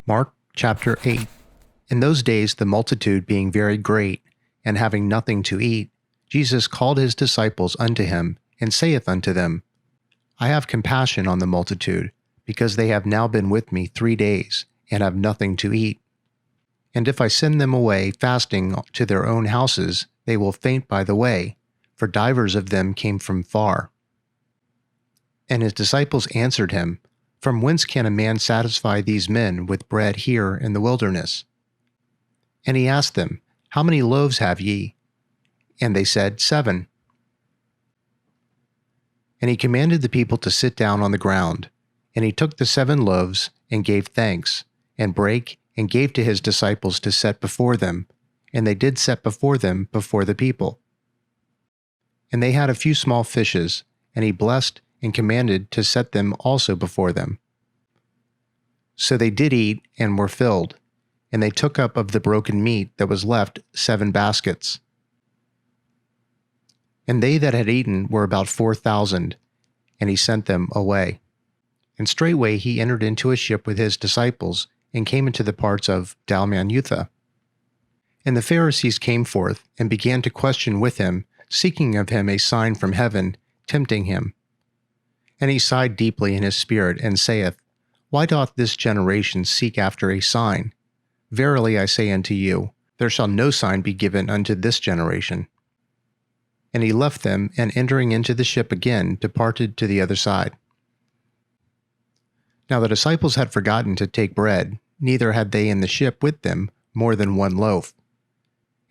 Mark chapter 8. In those days the multitude being very great, and having nothing to eat, Jesus called his disciples unto him, and saith unto them, I have compassion on the multitude, because they have now been with me 3 days, and have nothing to eat. And if I send them away fasting to their own houses, they will faint by the way, for divers of them came from far. And his disciples answered him, From whence can a man satisfy these men with bread here in the wilderness? And he asked them, How many loaves have ye? And they said, 7. And he commanded the people to sit down on the ground. And he took the 7 loaves, and gave thanks, and brake, and gave to his disciples to set before them. And they did set before them before the people. And they had a few small fishes, and he blessed, and commanded to set them also before them. So they did eat, and were filled. And they took up of the broken meat that was left 7 baskets. And they that had eaten were about 4,000, and he sent them away. And straightway he entered into a ship with his disciples, and came into the parts of Dalmanutha. And the Pharisees came forth, and began to question with him, seeking of him a sign from heaven, tempting him. And he sighed deeply in his spirit, and saith, Why doth this generation seek after a sign? Verily I say unto you, there shall no sign be given unto this generation. And he left them, and entering into the ship again, departed to the other side. Now the disciples had forgotten to take bread, neither had they in the ship with them more than 1 loaf.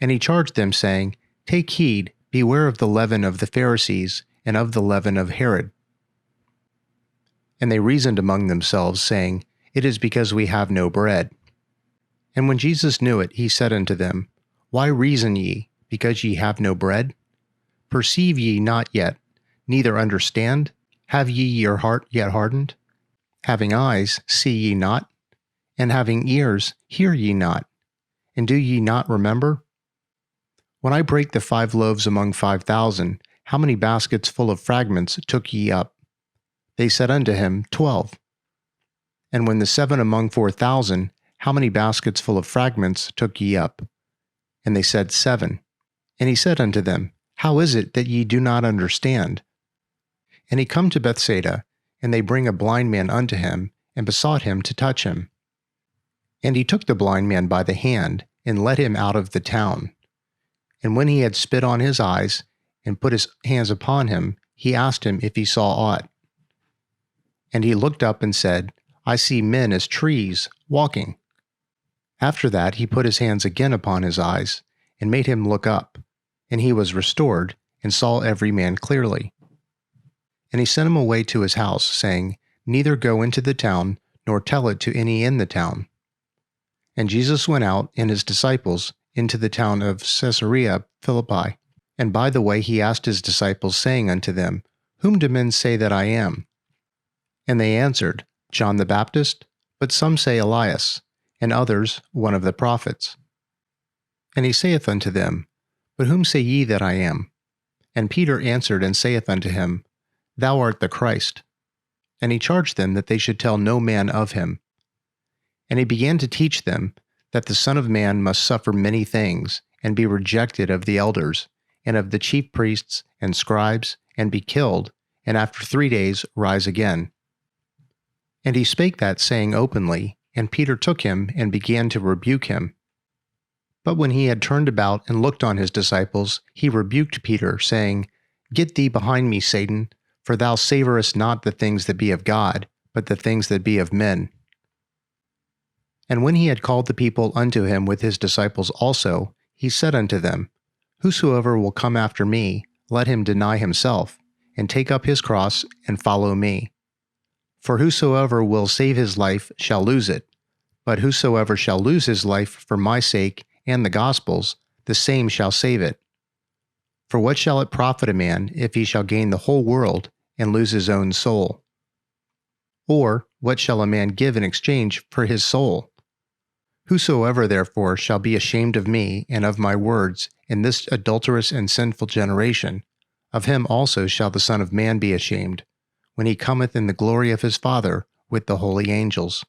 And he charged them, saying, Take heed, beware of the leaven of the Pharisees, and of the leaven of Herod. And they reasoned among themselves, saying, It is because we have no bread. And when Jesus knew it, he said unto them, Why reason ye, because ye have no bread? Perceive ye not yet, neither understand? Have ye your heart yet hardened? Having eyes, see ye not? And having ears, hear ye not? And do ye not remember? When I brake the 5 loaves among 5,000, how many baskets full of fragments took ye up? They said unto him, 12. And when the 7 among 4,000, how many baskets full of fragments took ye up? And they said, 7. And he said unto them, How is it that ye do not understand? And he come to Bethsaida, and they bring a blind man unto him, and besought him to touch him. And he took the blind man by the hand, and led him out of the town. And when he had spit on his eyes, and put his hands upon him, he asked him if he saw aught. And he looked up and said, I see men as trees, walking. After that he put his hands again upon his eyes, and made him look up. And he was restored, and saw every man clearly. And he sent him away to his house, saying, Neither go into the town, nor tell it to any in the town. And Jesus went out, and his disciples, into the town of Caesarea Philippi. And by the way he asked his disciples, saying unto them, Whom do men say that I am? And they answered, John the Baptist, but some say Elias, and others one of the prophets. And he saith unto them, But whom say ye that I am? And Peter answered and saith unto him, Thou art the Christ. And he charged them that they should tell no man of him. And he began to teach them that the Son of Man must suffer many things, and be rejected of the elders, and of the chief priests and scribes, and be killed, and after 3 days rise again. And he spake that saying openly, and Peter took him, and began to rebuke him. But when he had turned about and looked on his disciples, he rebuked Peter, saying, Get thee behind me, Satan, for thou savorest not the things that be of God, but the things that be of men. And when he had called the people unto him with his disciples also, he said unto them, Whosoever will come after me, let him deny himself, and take up his cross, and follow me. For whosoever will save his life shall lose it, but whosoever shall lose his life for my sake and the gospel's, the same shall save it. For what shall it profit a man if he shall gain the whole world and lose his own soul? Or what shall a man give in exchange for his soul? Whosoever therefore shall be ashamed of me and of my words in this adulterous and sinful generation, of him also shall the Son of Man be ashamed, when he cometh in the glory of his Father with the holy angels.